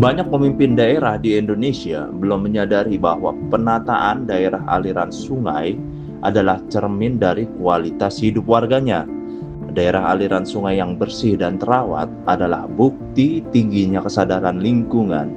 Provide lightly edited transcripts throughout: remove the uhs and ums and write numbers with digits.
Banyak pemimpin daerah di Indonesia belum menyadari bahwa penataan daerah aliran sungai adalah cermin dari kualitas hidup warganya. Daerah aliran sungai yang bersih dan terawat adalah bukti tingginya kesadaran lingkungan,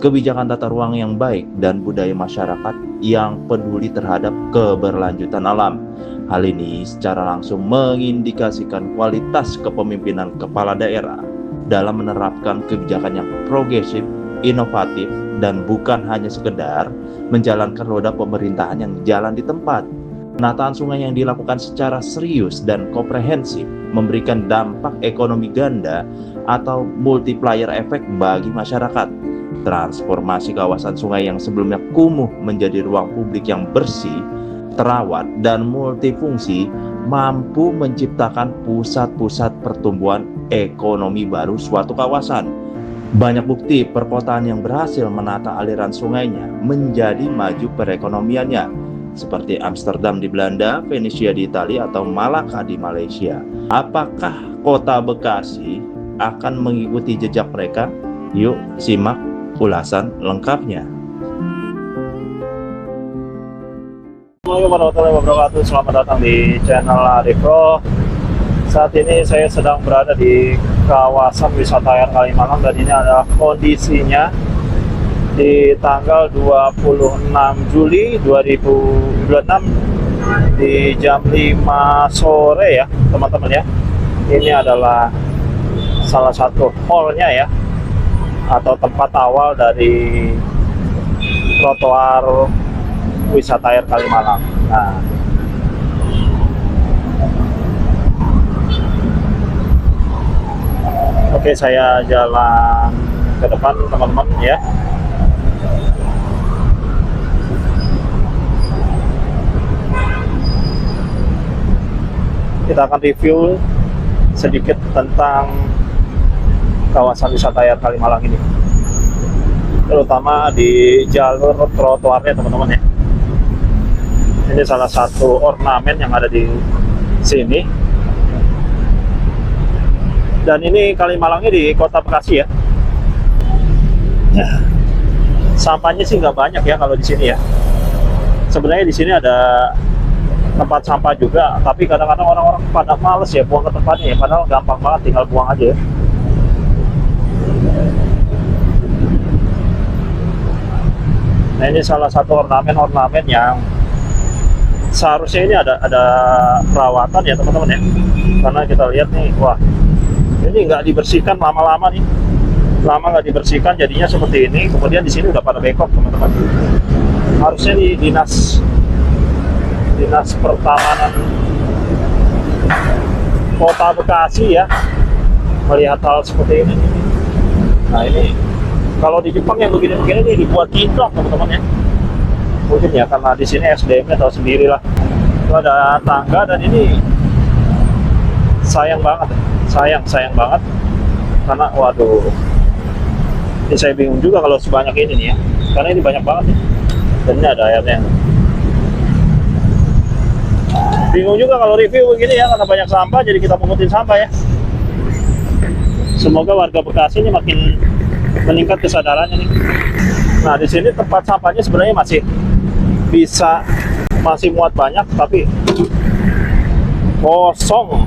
kebijakan tata ruang yang baik, dan budaya masyarakat yang peduli terhadap keberlanjutan alam. Hal ini secara langsung mengindikasikan kualitas kepemimpinan kepala daerah dalam menerapkan kebijakan yang progresif, inovatif, dan bukan hanya sekedar menjalankan roda pemerintahan yang jalan di tempat. Penataan sungai yang dilakukan secara serius dan komprehensif memberikan dampak ekonomi ganda atau multiplier efek bagi masyarakat. Transformasi kawasan sungai yang sebelumnya kumuh menjadi ruang publik yang bersih, terawat, dan multifungsi mampu menciptakan pusat-pusat pertumbuhan ekonomi baru suatu kawasan. Banyak bukti perkotaan yang berhasil menata aliran sungainya menjadi maju perekonomiannya, seperti Amsterdam di Belanda, Venesia di Italia, atau Malaka di Malaysia. Apakah kota Bekasi akan mengikuti jejak mereka? Yuk simak ulasan lengkapnya. Assalamualaikum warahmatullahi wabarakatuh. Selamat datang di channel Arifro. Saat ini saya sedang berada di kawasan wisata air Kalimalang dan ini adalah kondisinya di tanggal 26 Juli 2026 di jam 5 sore ya teman-teman ya. Ini adalah salah satu hallnya ya, atau tempat awal dari trotoar wisata air Kalimalang. Nah, oke, saya jalan ke depan teman-teman ya. Kita akan review sedikit tentang kawasan wisata air Kalimalang ini, terutama di jalur trotoarnya teman-teman ya. Ini salah satu ornamen yang ada di sini. Dan ini Kalimalangnya di Kota Bekasi ya. Sampahnya sih nggak banyak ya kalau di sini ya. Sebenarnya di sini ada tempat sampah juga, tapi kadang-kadang orang-orang pada males ya buang ke tempatnya ya, padahal gampang banget, tinggal buang aja ya. Nah, ini salah satu ornamen-ornamen yang seharusnya ini ada perawatan ya teman-teman ya, karena kita lihat nih, wah ini nggak dibersihkan lama-lama nih, lama nggak dibersihkan jadinya seperti ini. Kemudian di sini udah pada bengkok teman-teman. Harusnya di dinas pertamanan Kota Bekasi ya melihat hal seperti ini. Nah, ini kalau di Jepang yang begini-begini ini dibuat kinclong teman-teman ya. Mungkin ya karena di sini SDM-nya tahu sendiri lah. Itu ada tangga dan ini sayang banget, sayang banget karena waduh, ini saya bingung juga kalau sebanyak ini nih ya, karena ini banyak banget nih. Dan ini ada airnya. Bingung juga kalau review begini ya, karena banyak sampah jadi kita pungutin sampah ya. Semoga warga Bekasi ini makin meningkat kesadarannya nih. Nah, di sini tempat sampahnya sebenarnya masih muat banyak, tapi kosong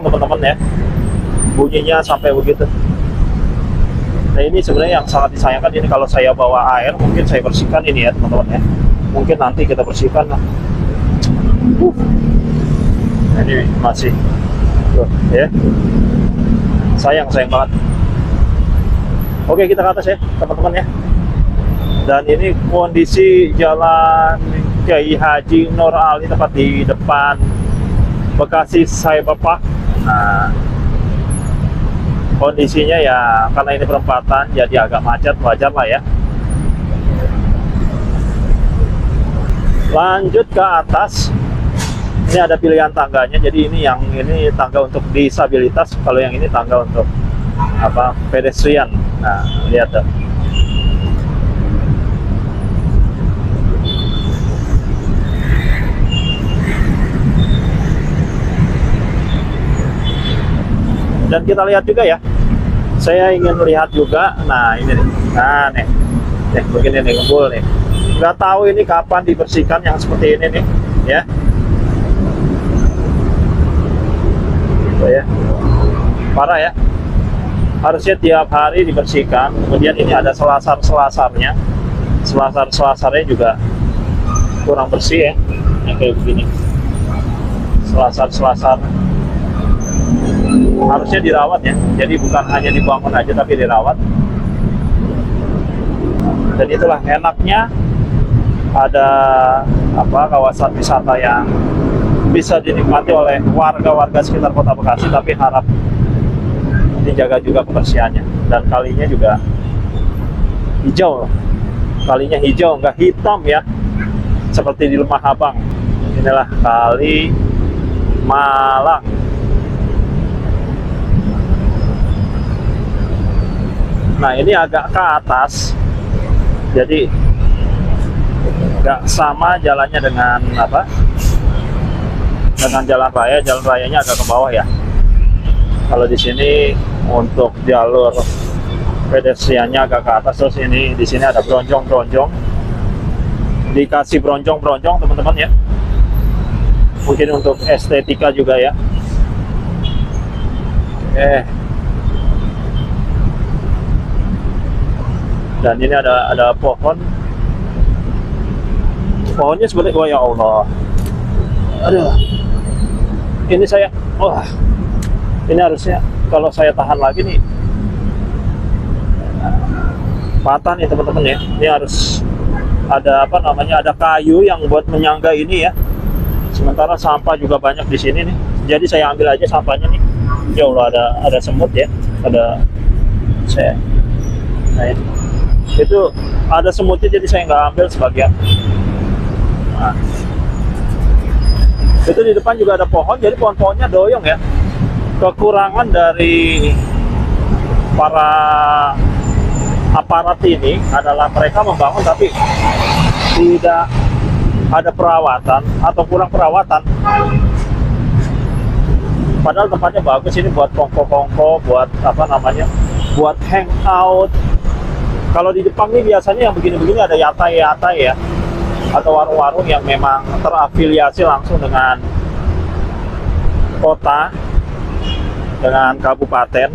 teman-teman ya, bunyinya sampai begitu. Nah, ini sebenarnya yang sangat disayangkan. Ini kalau saya bawa air mungkin saya bersihkan ini ya teman-teman ya, mungkin nanti kita bersihkan lah. Nah, ini masih tuh, ya, sayang banget. Oke, kita ke atas ya teman-teman ya. Dan ini kondisi Jalan Kiai Haji Nur Ali, tepat di depan Bekasi Cyberpark. Nah, kondisinya ya karena ini perempatan jadi agak macet, wajar lah ya. Lanjut ke atas. Ini ada pilihan tangganya. Jadi ini tangga untuk disabilitas, kalau yang ini tangga untuk pedestrian. Nah, lihat tuh. Dan kita lihat juga ya, saya ingin lihat juga. Nah ini nih, nah nih begini nih, ngumpul nih. Nggak tahu ini kapan dibersihkan yang seperti ini nih, ya. Gitu ya, parah ya. Harusnya tiap hari dibersihkan. Kemudian ini ada selasar-selasarnya, selasar-selasarnya juga kurang bersih ya, yang kayak begini. Selasar-selasar harusnya dirawat ya. Jadi bukan hanya dibangun aja, tapi dirawat. Dan itulah enaknya ada kawasan wisata yang bisa dinikmati oleh warga-warga sekitar Kota Bekasi, tapi harap dijaga juga kebersihannya. Dan kalinya juga hijau, kalinya hijau, nggak hitam ya, seperti di Lemah Abang. Inilah Kali Malang. Nah ini agak ke atas, jadi nggak sama jalannya dengan dengan jalan raya. Jalan rayanya agak ke bawah ya. Kalau di sini untuk jalur pedestriannya agak ke atas. Terus ini di sini ada bronjong-bronjong, dikasih bronjong-bronjong teman-teman ya. Mungkin untuk estetika juga ya. Dan ini ada pohon. Pohonnya seperti, oh ya Allah. Aduh. Ini saya, wah. Ini harusnya kalau saya tahan lagi nih, patah nih teman-teman ya. Ini harus ada ada kayu yang buat menyangga ini ya. Sementara sampah juga banyak di sini nih. Jadi saya ambil aja sampahnya nih. Ya Allah, ada semut ya. Nah itu ada semutnya, jadi saya nggak ambil sebagian. Nah, itu di depan juga ada pohon, jadi pohon-pohonnya doyong ya. Kekurangan dari para aparat ini adalah mereka membangun tapi tidak ada perawatan atau kurang perawatan. Padahal tempatnya bagus, ini buat kongko-kongko, buat buat hangout. Kalau di Jepang ini biasanya yang begini-begini ada yatai-yatai ya, atau warung-warung yang memang terafiliasi langsung dengan kota, dengan kabupaten,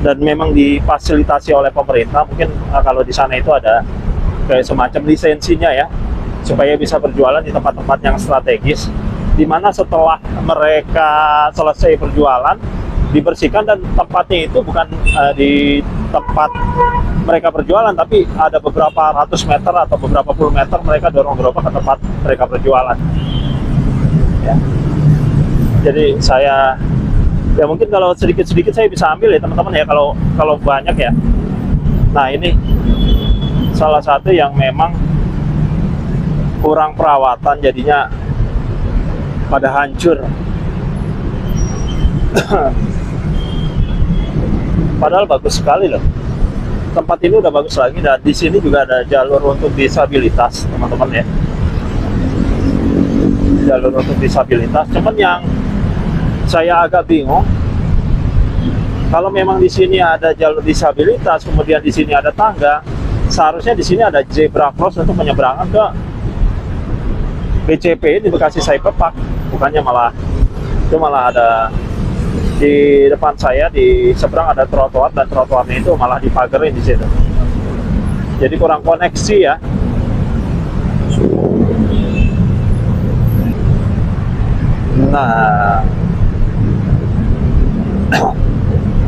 dan memang difasilitasi oleh pemerintah. Mungkin kalau di sana itu ada kayak semacam lisensinya ya, supaya bisa berjualan di tempat-tempat yang strategis, di mana setelah mereka selesai berjualan dibersihkan, dan tempatnya itu bukan di tempat mereka berjualan, tapi ada beberapa ratus meter atau beberapa puluh meter mereka dorong gerobak ke tempat mereka berjualan ya. Jadi saya ya mungkin kalau sedikit-sedikit saya bisa ambil ya teman-teman ya, kalau banyak ya. Nah ini salah satu yang memang kurang perawatan, jadinya pada hancur. Padahal bagus sekali loh. Tempat ini udah bagus lagi, dan di sini juga ada jalur untuk disabilitas, teman-teman ya. Jalur untuk disabilitas. Cuman yang saya agak bingung, kalau memang di sini ada jalur disabilitas, kemudian di sini ada tangga, seharusnya di sini ada zebra cross untuk penyeberangan ke BCP di Bekasi Cyber Park. Bukannya malah ada di depan saya, di seberang ada trotoar, dan trotoarnya itu malah dipagerin di situ. Jadi kurang koneksi ya. Nah,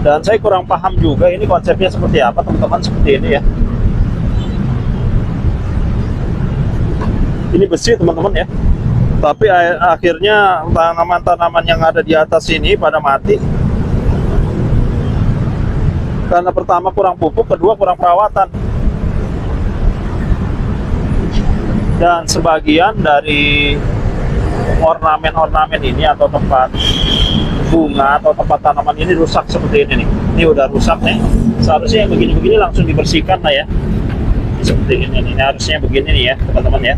dan saya kurang paham juga ini konsepnya seperti apa teman-teman, seperti ini ya. Ini besi teman-teman ya. Tapi akhirnya tanaman-tanaman yang ada di atas ini pada mati. Karena pertama kurang pupuk, kedua kurang perawatan. Dan sebagian dari ornamen-ornamen ini atau tempat bunga atau tempat tanaman ini rusak seperti ini nih. Ini udah rusak nih. Seharusnya yang begini-begini langsung dibersihkan lah ya. Seperti ini harusnya begini nih ya teman-teman ya.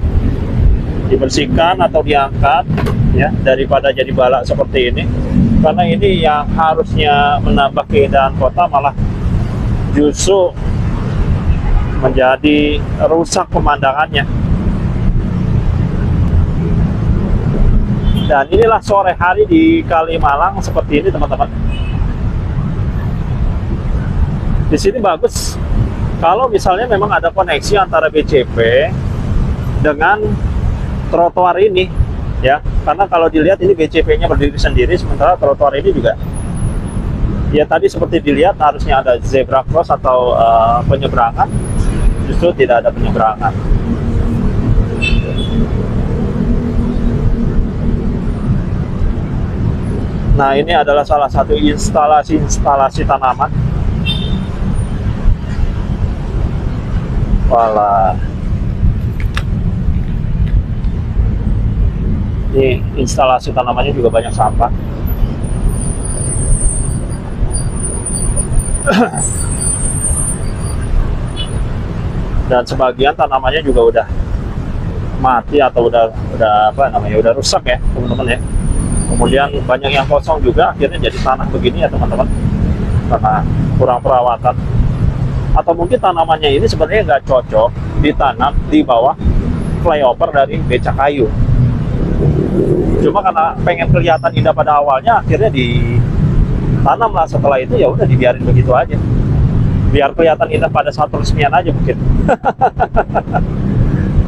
Dibersihkan atau diangkat ya, daripada jadi balak seperti ini. Karena ini yang harusnya menambah keindahan kota malah justru menjadi rusak pemandangannya. Dan inilah sore hari di Kalimalang seperti ini teman-teman. Di sini bagus kalau misalnya memang ada koneksi antara BCP dengan trotoar ini, ya. Karena kalau dilihat ini BCP-nya berdiri sendiri, sementara trotoar ini juga, ya tadi seperti dilihat harusnya ada zebra cross atau penyeberangan, justru tidak ada penyeberangan. Nah, ini adalah salah satu instalasi tanaman. Walah. Ini instalasi tanamannya juga banyak sampah. Dan sebagian tanamannya juga udah mati atau udah apa namanya, udah rusak ya teman-teman ya. Kemudian banyak yang kosong juga, akhirnya jadi tanah begini ya teman-teman, karena kurang perawatan. Atau mungkin tanamannya ini sebenarnya nggak cocok ditanam di bawah flyover dari becak kayu. Cuma karena pengen kelihatan indah pada awalnya, akhirnya ditanam lah. Setelah itu ya udah dibiarin begitu aja, biar kelihatan indah pada saat peresmian aja mungkin.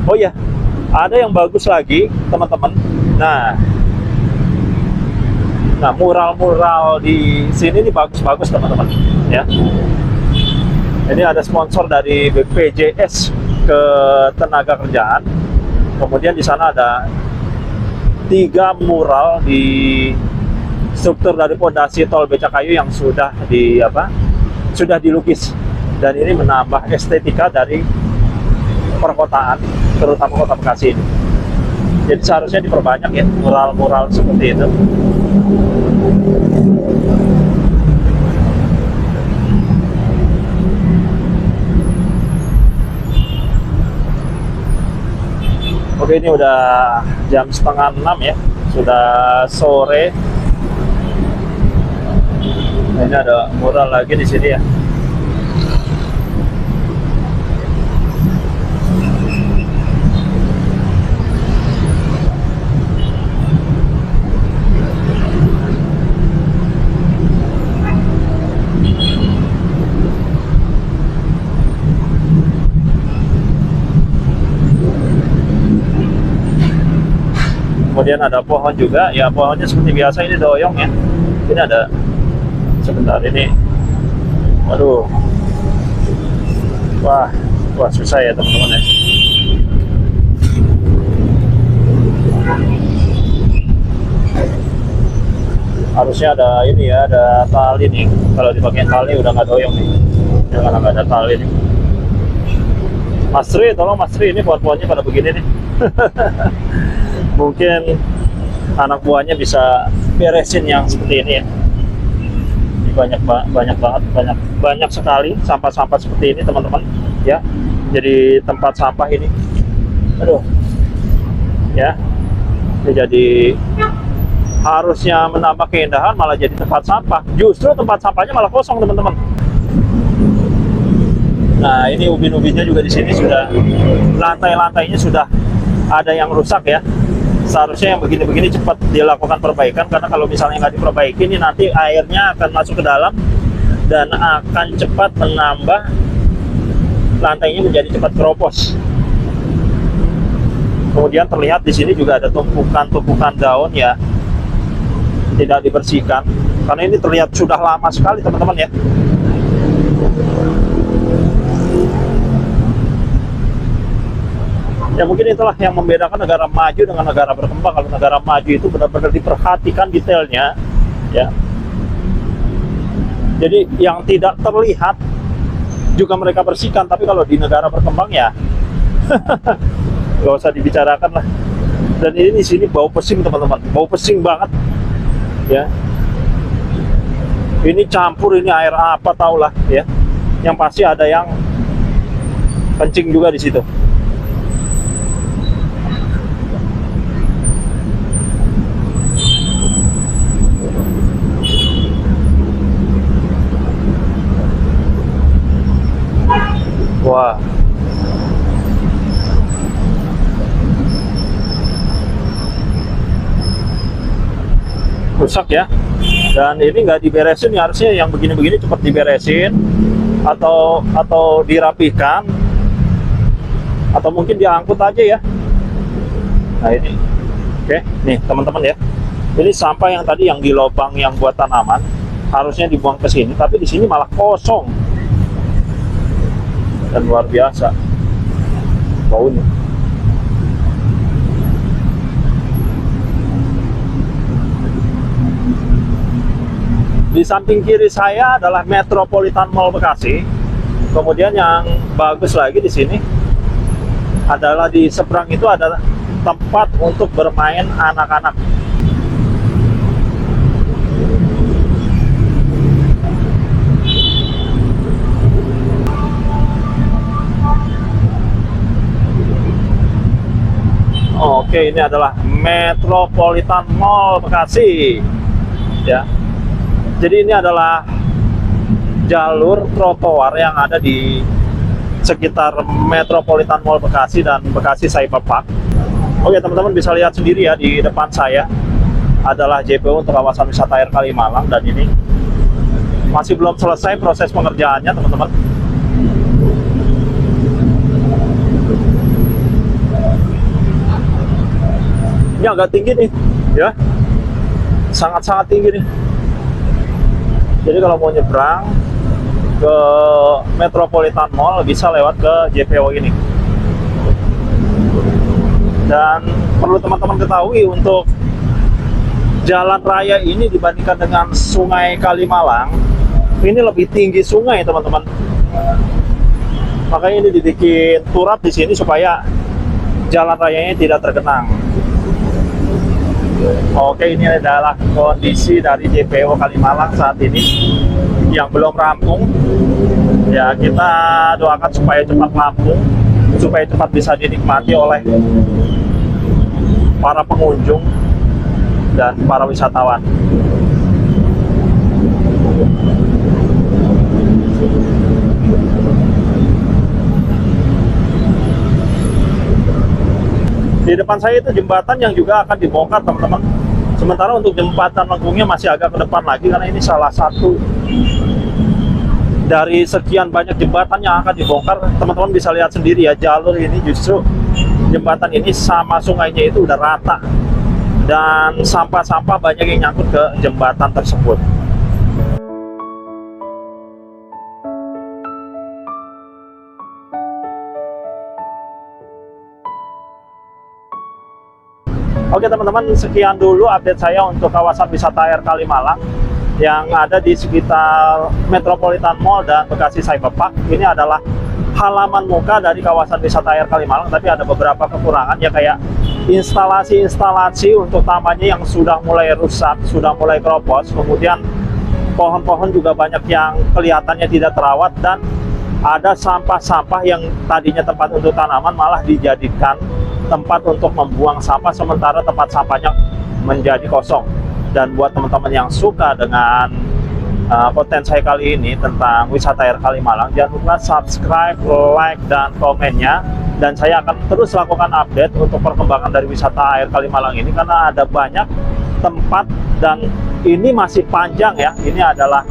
Oh ya, ada yang bagus lagi teman-teman. Nah, mural-mural di sini ini bagus-bagus teman-teman ya. Ini ada sponsor dari BPJS Ketenagakerjaan. Kemudian di sana ada 3 mural di struktur dari pondasi tol Becakayu yang sudah dilukis, dan ini menambah estetika dari perkotaan, terutama kota Bekasi ini. Jadi seharusnya diperbanyak ya mural-mural seperti itu. Oke, ini udah jam 5:30 ya, sudah sore. Nah, ini ada mural lagi di sini ya. Kemudian ada pohon juga, ya pohonnya seperti biasa ini doyong ya. Ini ada, sebentar ini, waduh, wah susah ya teman-teman ya. Harusnya ada ini ya, ada tali nih. Kalau dipakai tali udah nggak doyong nih, ya, karena nggak ada tali nih. Mas Tri, tolong Mas Tri, ini pohon-pohonnya pada begini nih. Mungkin anak buahnya bisa beresin yang seperti ini ya. Ini banyak sekali sampah-sampah seperti ini teman-teman ya. Jadi tempat sampah ini, aduh ya, jadi harusnya menambah keindahan malah jadi tempat sampah. Justru tempat sampahnya malah kosong teman-teman. Nah, ini ubin-ubinnya juga di sini sudah, lantai-lantainya sudah ada yang rusak ya. Seharusnya yang begini-begini cepat dilakukan perbaikan, karena kalau misalnya nggak diperbaiki ini nanti airnya akan masuk ke dalam dan akan cepat menambah, lantainya menjadi cepat keropos. Kemudian terlihat di sini juga ada tumpukan daun ya, tidak dibersihkan, karena ini terlihat sudah lama sekali teman-teman ya. Ya mungkin itulah yang membedakan negara maju dengan negara berkembang. Kalau negara maju itu benar-benar diperhatikan detailnya ya. Jadi yang tidak terlihat juga mereka bersihkan, tapi kalau di negara berkembang ya nggak usah dibicarakan lah. Dan ini di sini bau pesing teman-teman, bau pesing banget ya. Ini campur, ini air apa taulah ya. Yang pasti ada yang kencing juga di situ. Wah. Rusak ya. Dan ini nggak diberesin ya, harusnya yang begini-begini cepat diberesin atau dirapihkan atau mungkin diangkut aja ya. Nah ini, oke, nih teman-teman ya. Ini sampah yang tadi yang di lubang yang buat tanaman harusnya dibuang ke sini, tapi di sini malah kosong dan luar biasa baunya. Di samping kiri saya adalah Metropolitan Mall Bekasi. Kemudian yang bagus lagi di sini adalah di seberang itu ada tempat untuk bermain anak-anak. Oke, ini adalah Metropolitan Mall Bekasi. Ya. Jadi ini adalah jalur trotoar yang ada di sekitar Metropolitan Mall Bekasi dan Bekasi Cyber Park. Oke teman-teman, bisa lihat sendiri ya, di depan saya adalah JPO untuk kawasan wisata air Kalimalang, dan ini masih belum selesai proses pengerjaannya teman-teman. Ini agak tinggi nih ya, sangat-sangat tinggi nih. Jadi kalau mau nyebrang ke Metropolitan Mall bisa lewat ke JPO ini. Dan perlu teman-teman ketahui, untuk jalan raya ini dibandingkan dengan Sungai Kalimalang, ini lebih tinggi sungai teman-teman. Makanya ini dibikin turap di sini supaya jalan rayanya tidak tergenang. Oke, ini adalah kondisi dari JPO Kalimalang saat ini yang belum rampung. Ya, kita doakan supaya cepat rampung, supaya cepat bisa dinikmati oleh para pengunjung dan para wisatawan. Di depan saya itu jembatan yang juga akan dibongkar teman-teman. Sementara untuk jembatan lengkungnya masih agak ke depan lagi, karena ini salah satu dari sekian banyak jembatan yang akan dibongkar. Teman-teman bisa lihat sendiri ya, jalur ini justru jembatan ini sama sungainya itu udah rata, dan sampah-sampah banyak yang nyangkut ke jembatan tersebut. Oke teman-teman, sekian dulu update saya untuk kawasan wisata air Kalimalang yang ada di sekitar Metropolitan Mall dan Bekasi Cyber Park. Ini adalah halaman muka dari kawasan wisata air Kalimalang, tapi ada beberapa kekurangan ya, kayak instalasi-instalasi untuk tamannya yang sudah mulai rusak, sudah mulai keropos. Kemudian pohon-pohon juga banyak yang kelihatannya tidak terawat, dan ada sampah-sampah yang tadinya tempat untuk tanaman malah dijadikan tempat untuk membuang sampah, sementara tempat sampahnya menjadi kosong. Dan buat teman-teman yang suka dengan konten saya kali ini tentang wisata air Kalimalang, jangan lupa subscribe, like, dan komennya. Dan saya akan terus lakukan update untuk perkembangan dari wisata air Kalimalang ini, karena ada banyak tempat dan ini masih panjang ya. Ini adalah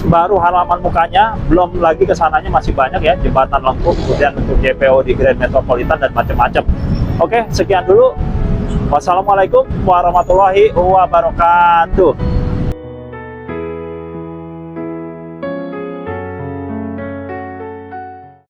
baru halaman mukanya, belum lagi kesananya masih banyak ya, jembatan lengkung, kemudian untuk JPO di Grand Metropolitan dan macam-macam. Oke, sekian dulu. Wassalamualaikum warahmatullahi wabarakatuh.